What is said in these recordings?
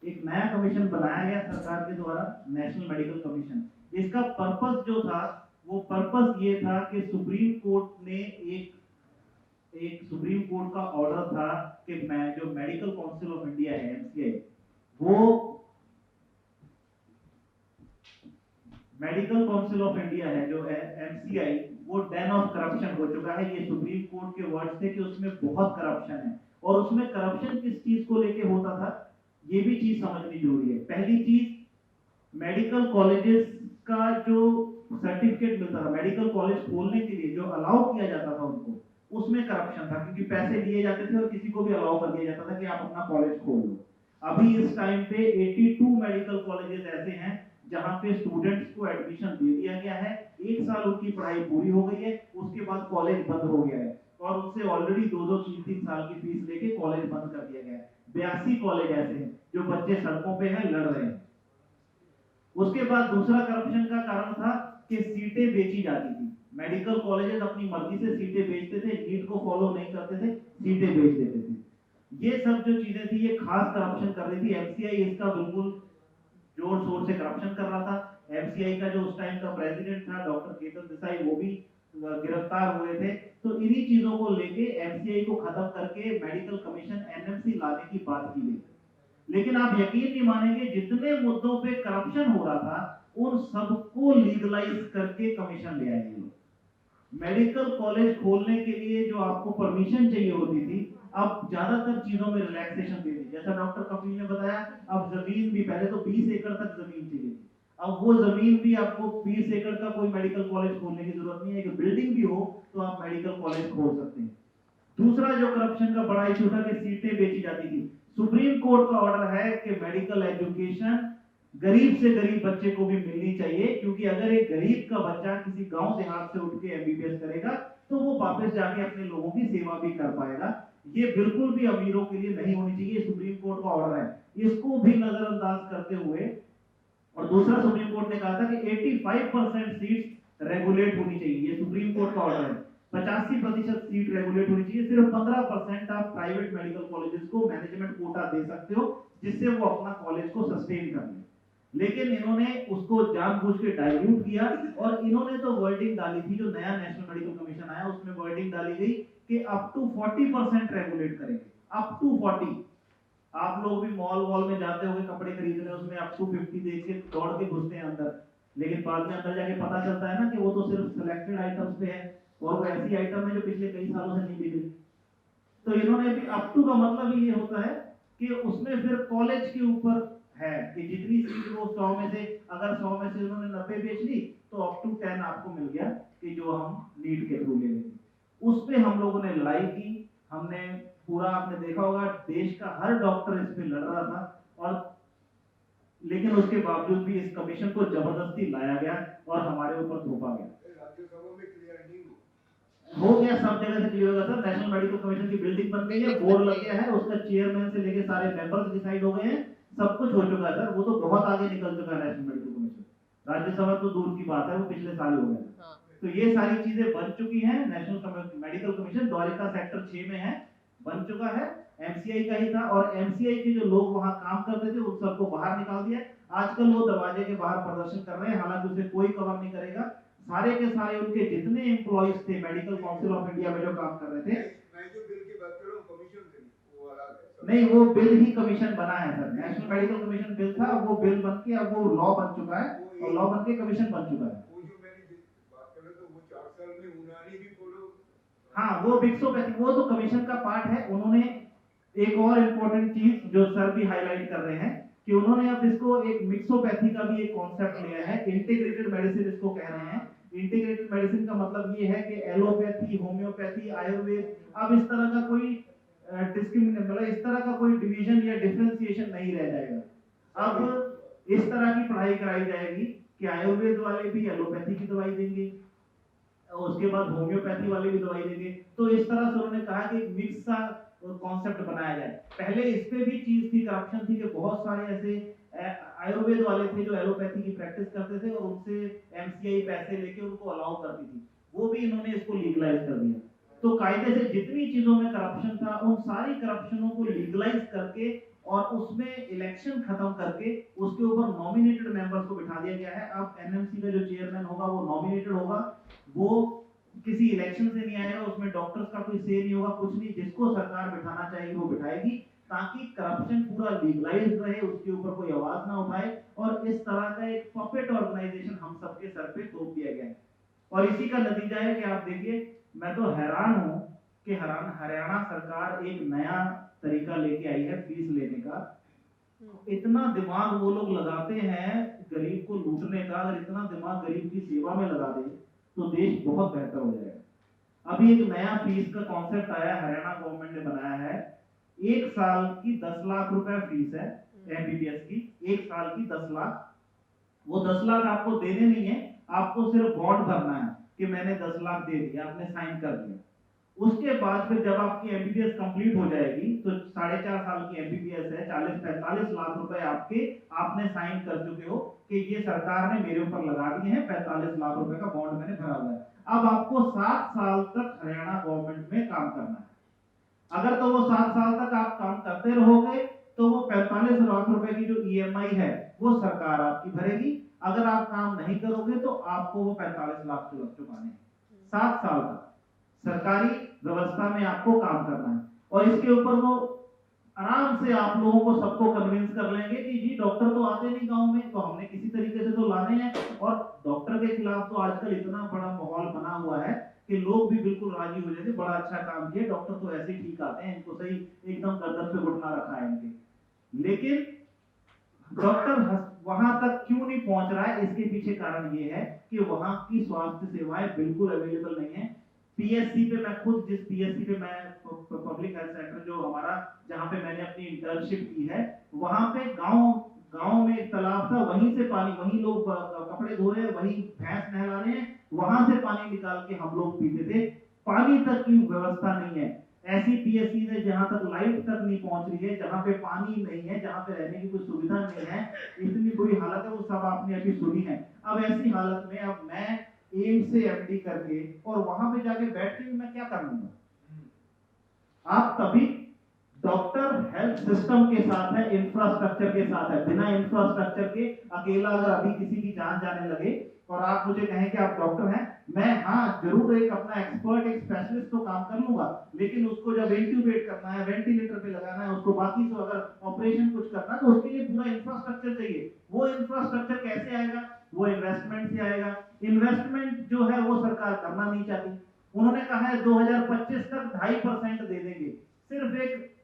एक नया कमीशन बनाया गया सरकार के द्वारा, नेशनल मेडिकल कमीशन। इसका पर्पस जो था, वो पर्पस ये था कि सुप्रीम कोर्ट ने एक सुप्रीम कोर्ट का ऑर्डर था कि जो मेडिकल काउंसिल ऑफ इंडिया है, एमसीआई, वो मेडिकल काउंसिल ऑफ इंडिया है जो एमसीआई, वो डेन ऑफ करप्शन हो चुका है। ये सुप्रीम कोर्ट के वर्ड्स थे कि उसमें बहुत करप्शन है। और उसमें करप्शन किस चीज को लेके होता था, ये भी चीज समझनी जरूरी है। पहली चीज, मेडिकल कॉलेजेस का जो सर्टिफिकेट मिलता था, मेडिकल कॉलेज खोलने के लिए जो अलाउ किया जाता था उनको, उसमें करप्शन था, क्योंकि पैसे दिए जाते थे और किसी को भी अलाउ कर दिया जाता था कि आप अपना कॉलेज खोल लो। अभी इस टाइम पे 82 मेडिकल कॉलेजेस ऐसे हैं जहां पे स्टूडेंट्स को एडमिशन दे दिया गया है, 1 साल उनकी पढ़ाई पूरी हो गई है, उसके बाद कॉलेज बंद हो गया है और उनसे ऑलरेडी 2-2, 3-3 साल की फीस लेके कॉलेज बंद कर दिया गया है। 82 कॉलेज ऐसे हैं जो बच्चे सड़कों पे हैं, लड़ रहे हैं। उसके बाद दूसरा करप्शन का कारण था कि सीटें बेची जाती थी। मेडिकल कॉलेजेस अपनी मर्जी से सीटें बेचते थे, नीट को फॉलो नहीं करते थे, सीटें बेच देते थे। ये सब जो चीजें थी, ये खास करप्शन कर रही थी। एमसीआई इसका बिल्कुल जोर शोर से करप्शन कर रहा था। एमसीआई का जो उस टाइम का प्रेसिडेंट था डॉक्टर केतन देसाई, वो भी गिरफ्तार हुए थे। तो इन्हीं चीजों को लेके एमसीआई को खत्म करके मेडिकल कमीशन एनएमसी लाने की बात की गई। लेकिन आप यकीन नहीं मानेंगे, जितने मुद्दों पे करप्शन हो रहा था उन सबको लीगलाइज करके कमीशन ले आए लोग। मेडिकल कॉलेज खोलने के लिए जो आपको परमिशन चाहिए होती थी, अब ज्यादातर चीजों में रिलैक्सेशन दे दी। जैसा डॉक्टर कपिल ने बताया, अब जमीन भी, पहले तो 20 एकड़ तक जमीन चाहिए थी, अब वो जमीन भी आपको 20 एकड़ का कोई मेडिकल कॉलेज खोलने की जरूरत नहीं है, कि बिल्डिंग भी हो तो आप मेडिकल कॉलेज खोल सकते हैं। दूसरा जो करप्शन का बड़ा इशू था कि सीटें बेची जाती थी। सुप्रीम कोर्ट का ऑर्डर है कि मेडिकल एजुकेशन गरीब से गरीब बच्चे को भी मिलनी चाहिए, क्योंकि अगर एक गरीब का बच्चा किसी गांव देहात से उठ के एमबीबीएस करेगा तो वो वापस जाके अपने लोगों की सेवा भी कर पाएगा। ये बिल्कुल भी अमीरों के लिए नहीं होनी चाहिए, सुप्रीम कोर्ट का ऑर्डर है, इसको भी नजरअंदाज करते हुए। और दूसरा, सुप्रीम कोर्ट ने कहा था कि 85% सीट्स रेगुलेट होनी चाहिए, ये सुप्रीम कोर्ट का ऑर्डर है। 85% सीट रेगुलेट होनी चाहिए, सिर्फ 15% आप प्राइवेट मेडिकल कॉलेजेस को मैनेजमेंट कोटा दे सकते हो, जिससे वो अपना कॉलेज को सस्टेन कर ले। लेकिन इन्होंने उसको जानबूझ के डाइल्यूट किया और इन्होंने तो वर्डिंग डाली थी, जो नया नेशनल मेडिकल कमीशन आया उसमें वर्डिंग डाली गई कि अप टू 40% रेगुलेट करेंगे, अप टू 40। आप लोग भी मॉल में जाते होंगे कपड़े खरीदने, उसमें अप टू 50 देख के दौड़ के घुसते हैं अंदर, लेकिन बाद में अंदर जाके पता चलता है ना कि वो तो सिर्फ सिलेक्टेड आइटम्स पे है और वो ऐसी आइटम है जो पिछले कई सालों से नहीं बिक रही। तो इन्होंने भी अप टू का मतलब ही ये होता है कि उसमें फिर कॉलेज के ऊपर है कि जितनी सीट वो 100 में से, अगर 100 में से उन्होंने 90 बेच ली तो अप टू 10 आपको मिल गया कि जो हम नीट के थ्रू ले लेंगे। उस पे हम लोगों ने लड़ाई की, हमने पूरा, आपने देखा होगा देश का हर डॉक्टर इस पे लड़ रहा था, और लेकिन उसके बावजूद भी इस कमीशन को जबरदस्ती लाया गया और हमारे ऊपर थोपा गया। हो गया, सब जगह से क्लियर होगा सर। नेशनल मेडिकल कमीशन की बिल्डिंग बन गई है, बोर्ड लग गया है, उसका चेयरमैन से लेके सारे मेंबर्स डिसाइड हो गए हैं, सब कुछ हो चुका है सर। वो तो बहुत आगे निकल चुका है नेशनल मेडिकल कमीशन, राज्यसभा तो दूर की बात है, वो पिछले साल हो गया। तो ये सारी चीजें बन चुकी हैं। National medical commission Dwarka sector 6 में है, बन चुका है, एमसीआई का ही था, और एमसीआई के जो लोग वहां काम करते थे उन सबको बाहर निकाल दिया। आजकल वो दरवाजे के बाहर प्रदर्शन कर रहे हैं, हालांकि उसे कोई कवर नहीं करेगा। सारे के सारे उनके जितने एम्प्लॉइज थे मेडिकल काउंसिल ऑफ इंडिया में जो काम कर रहे थे, मैं जो बिल की बात कर रहा हूं कमीशन वो वाला नहीं, वो बिल ही कमीशन बना है sir. National medical commission bill था, वो बिल बन के अब वो लॉ बन चुका है, और लॉ बन के कमीशन बन चुका है। वो जो मैंने बात कर रहा था वो 4 साल में उन्होंने भी फॉलो, हाँ, वो मिक्सोपैथी वो तो कमीशन का पार्ट है। उन्होंने एक और इम्पोर्टेंट चीज जो सर भी हाईलाइट कर रहे हैं कि उन्होंने अब इसको एक मिक्सोपैथी का भी एक कॉन्सेप्ट लिया है, इंटीग्रेटेड मेडिसिन इसको कह रहे हैं। इंटीग्रेटेड मेडिसिन का मतलब ये है कि एलोपैथी, होम्योपैथी, आयुर्वेद, अब इस तरह का कोई डिस्क्रिमिनेशन, मतलब इस तरह का कोई डिवीजन या डिफरेंशिएशन नहीं रह जाएगा। अब इस तरह की पढ़ाई कराई जाएगी कि आयुर्वेद वाले भी एलोपैथी की दवाई देंगे, उसके बाद होम्योपैथी वाले भी दवाई देंगे। तो इस तरह से उन्होंने कहा कि मिक्स सा कॉन्सेप्ट बनाया जाए। पहले इस पे भी चीज थी, करप्शन थी, कि बहुत सारे ऐसे आयुर्वेद वाले थे जो एलोपैथी की प्रैक्टिस करते थे और उनसे एमसीआई पैसे लेके उनको अलाउ करती थी, वो भी इन्होंने इसको लीगलाइज कर दिया। तो कायदे से जितनी चीजों में करप्शन था उन सारी करप्शनों को लीगलाइज करके और उसमें इलेक्शन खत्म करके उसके ऊपर नॉमिनेटेड मेंबर्स को बिठा दिया गया है। अब एनएमसी का जो चेयरमैन होगा वो नॉमिनेटेड होगा, वो किसी इलेक्शन से नहीं आएगा, उसमें डॉक्टर्स का कोई से नहीं होगा, कुछ नहीं, जिसको सरकार बिठाना चाहेगी वो बिठाएगी, ताकि करप्शन पूरा लीगलाइज रहे, उसके ऊपर कोई आवाज ना उठाए। और इस तरह का एक पपेट ऑर्गेनाइजेशन हम सबके सर पे थोप दिया गया है। और इसी का नतीजा है कि आप देखिए, मैं तो हैरान हूं कि हरियाणा सरकार एक नया तरीका लेके आई है फीस लेने का। इतना दिमाग वो लोग लगाते हैं गरीब को लूटने का, अगर इतना दिमाग गरीब की सेवा में लगा दे तो देश बहुत बेहतर हो जाएगा। अभी एक नया फीस का कॉन्सेप्ट आया, हरियाणा गवर्नमेंट ने बनाया है। एक साल की 10 लाख रुपए फीस है एमबीबीएस की, एक साल की 10 लाख। वो 10 लाख आपको देने नहीं है, आपको सिर्फ बॉन्ड भरना है कि मैंने 10 लाख दे दिया, आपने साइन कर दिया। उसके बाद फिर जब आपकी एमबीबीएस कंप्लीट हो जाएगी तो 4.5 साल की एमबीबीएस है, 40-45 लाख रुपए आपने साइन कर चुके हो कि ये सरकार ने मेरे ऊपर लगा दिए हैं, 45 लाख रुपए का बॉन्ड मैंने भरा हुआ है। अब आपको 7 साल तक हरियाणा गवर्नमेंट में काम करना है। अगर तो वो 7 साल तक आप काम करते रहोगे तो वो 45 लाख रुपए की जो ईएमआई है वो सरकार आपकी भरेगी। अगर आप काम नहीं करोगे तो आपको वो 45 लाख चुकाने हैं। 7 साल तक सरकारी व्यवस्था में आपको काम करना है। और इसके ऊपर वो आराम से आप लोगों को सबको कन्विंस कर लेंगे कि जी डॉक्टर तो आते नहीं गांव में, तो हमने किसी तरीके से तो लाने हैं। और डॉक्टर के खिलाफ तो आजकल इतना बड़ा माहौल बना हुआ है कि लोग भी बिल्कुल राजी हो जाते, बड़ा अच्छा काम किया, डॉक्टर तो ऐसे ही ठीक आते हैं, इनको सही एकदम गर्दन पे घुटना रखा है इनके। लेकिन डॉक्टर वहां तक क्यों नहीं पहुंच रहा है, इसके पीछे कारण ये है कि वहां की स्वास्थ्य सेवाएं बिल्कुल अवेलेबल नहीं है। पीएससी पे मैं खुद, जिस पीएससी पे मैं पब्लिक हेल्थ सेंटर जो हमारा, जहां पे मैंने अपनी इंटर्नशिप की है, वहां पे गांव में एक तालाब था, वहीं से पानी, वहीं लोग कपड़े धो रहे हैं, वहीं भैंस नहला रहे हैं, वहां से पानी निकाल के हम लोग पीते थे। पानी तक की व्यवस्था नहीं है। ऐसी पीएससी है जहां तक लाइट तक नहीं पहुंच रही है, जहां पे पानी नहीं है, जहां पे रहने की कोई सुविधा नहीं है, इतनी बुरी हालत है, वो सब आपने अभी सुनी है। अब ऐसी हालत में अब मैं एम्स से एमडी करके और वहां पे जाके बैठ के मैं क्या कर लूंगा? आप तभी डॉक्टर हेल्थ सिस्टम के साथ है, इंफ्रास्ट्रक्चर के साथ है। बिना इंफ्रास्ट्रक्चर के अकेला अगर अभी किसी की जान जाने लगे और आप मुझे कहें कि आप डॉक्टर हैं, मैं हाँ जरूर एक अपना एक्सपर्ट, एक स्पेशलिस्ट तो काम कर लूंगा, लेकिन उसको जब इंट्यूबेट करना है, वेंटिलेटर पे लगाना है, उसको बाकी तो अगर ऑपरेशन कुछ करना है तो उसके लिए पूरा इंफ्रास्ट्रक्चर चाहिए। वो इंफ्रास्ट्रक्चर कैसे आएगा? वो इन्वेस्टमेंट से आएगा। इन्वेस्टमेंट जो है वो सरकार करना नहीं चाहती। उन्होंने कहा है 2025 तक 2.5% दे देंगे, सिर्फ एक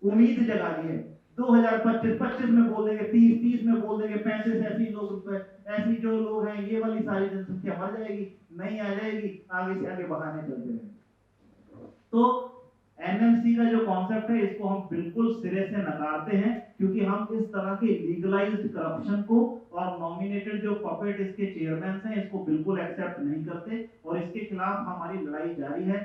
उम्मीद जगा दी है। 2025 में बोल देंगे, 30 में बोल देंगे 35, ऐसी जो लोग हैं, ये वाली सारी जनसंख्या मर जाएगी, नहीं आ जाएगी, आगे से आगे बढ़ाने चलते रहेंगे। तो एनएमसी का जो कॉन्सेप्ट है इसको हम बिल्कुल सिरे से नकारते हैं, क्योंकि हम इस तरह के लीगलाइज्ड करप्शन को और नॉमिनेटेड जो पपेट इसके चेयरमैन हैं इसको बिल्कुल एक्सेप्ट नहीं करते और इसके खिलाफ हमारी लड़ाई जारी है।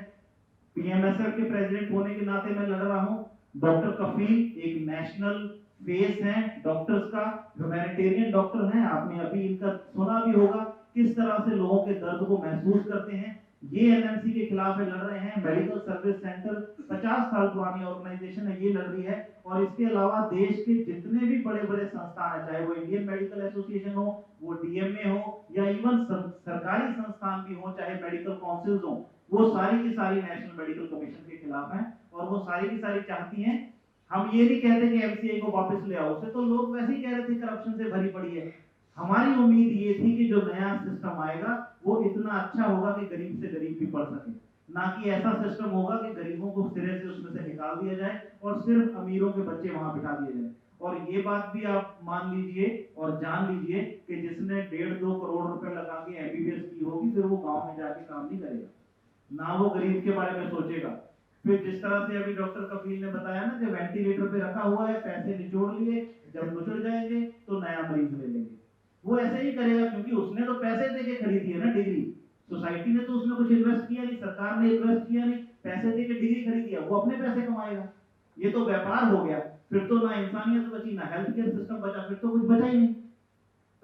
पीएमएसएफ के प्रेसिडेंट होने के नाते मैं लड़ रहा हूं। डॉक्टर कफील एक नेशनल फेस है डॉक्टर्स का, ह्यूमैनिटेरियन डॉक्टर हैं, आपने अभी इनका सुना भी होगा किस तरह से लोगों के दर्द को महसूस करते हैं। ये एनएमसी के खिलाफ लड़ रहे हैं। मेडिकल सर्विस सेंटर 50 साल पुरानी ऑर्गेनाइजेशन है, ये लड़ रही है। और इसके अलावा देश के जितने भी बड़े बड़े संस्थान है, चाहे वो इंडियन मेडिकल एसोसिएशन हो, वो डीएमए हो, या इवन सरकारी संस्थान भी हो, चाहे मेडिकल काउंसिल्स हो, वो सारी की सारी नेशनल मेडिकल कमीशन के खिलाफ हैं। और वो सारी की सारी चाहती हैं, हम ये नहीं कहते कि एमसीआई को वापस ले आओ, उसे तो लोग वैसे ही कह रहे थे करप्शन से भरी पड़ी है। हमारी उम्मीद ये थी कि जो नया सिस्टम आएगा वो इतना अच्छा होगा कि गरीब से गरीब भी पढ़ सके, ना कि ऐसा सिस्टम होगा कि गरीबों को सिरे से उसमें से निकाल दिया जाए और सिर्फ अमीरों के बच्चे वहां बिठा दिए जाए। और ये बात भी आप मान लीजिए और जान लीजिए कि जिसने 1.5-2 करोड़ रुपए लगा के एमबीबीएस की होगी, फिर वो गांव में जाके काम नहीं करेगा, ना वो गरीब के बारे में सोचेगा। फिर जिस तरह से अभी डॉक्टर कफील ने बताया ना, जो वेंटिलेटर पे रखा हुआ है, पैसे निचोड़ लिए, जब निचोड़ जाएंगे तो नया मरीज ले लेंगे, वो ऐसे ही करेगा, क्योंकि उसने तो पैसे देके खरीदी है ना डिग्री। सोसाइटी ने तो उसमें कुछ इन्वेस्ट किया नहीं, सरकार ने इन्वेस्ट किया नहीं, पैसे देके डिग्री खरीदी है, वो अपने पैसे कमाएगा। ये तो व्यापार हो गया। फिर तो ना इंसानियत बची, ना हेल्थ केयर सिस्टम बचा, फिर तो कुछ बचा ही नहीं।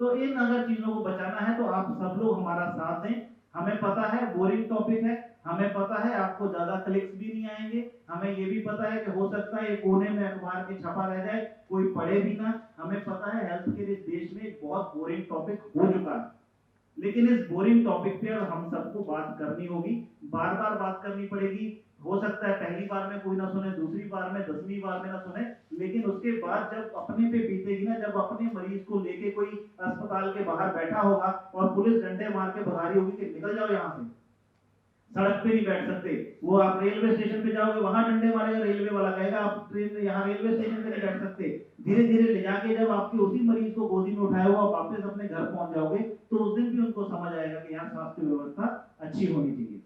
तो इन अगर चीजों को बचाना है तो आप सब लोग हमारा साथ दें। हमें पता है बोरिंग टॉपिक है, हमें पता है आपको ज्यादा क्लिक्स भी नहीं आएंगे, हमें ये भी पता है कि हो सकता है ये कोने में अखबार के छपा रह जाए, कोई पढ़े भी ना। हमें पता है हेल्थ केयर इस देश में एक बहुत बोरिंग टॉपिक हो चुका है, लेकिन इस बोरिंग टॉपिक पे अब हम सबको बात करनी होगी, बार बार बात करनी पड़ेगी। हो सकता है पहली बार में कोई ना सुने, दूसरी बार में, 10वीं बार में ना सुने, लेकिन उसके बाद जब अपने पे बीतेगी ना, जब अपने मरीज को लेके कोई अस्पताल के बाहर बैठा होगा और पुलिस डंडे मार के भगा रही होगी कि निकल जाओ यहाँ से, सड़क पे नहीं बैठ सकते, वो आप रेलवे स्टेशन पे जाओगे वहां डंडे मारेगा रेलवे वाला, कहेगा आप ट्रेन यहाँ रेलवे स्टेशन पे नहीं बैठ सकते। धीरे धीरे ले जाके जब आपके उसी मरीज को गोदी में उठाया हुआ वापस अपने घर पहुंच जाओगे, तो उस दिन भी उनको समझ आएगा कि यहाँ स्वास्थ्य व्यवस्था अच्छी होनी चाहिए।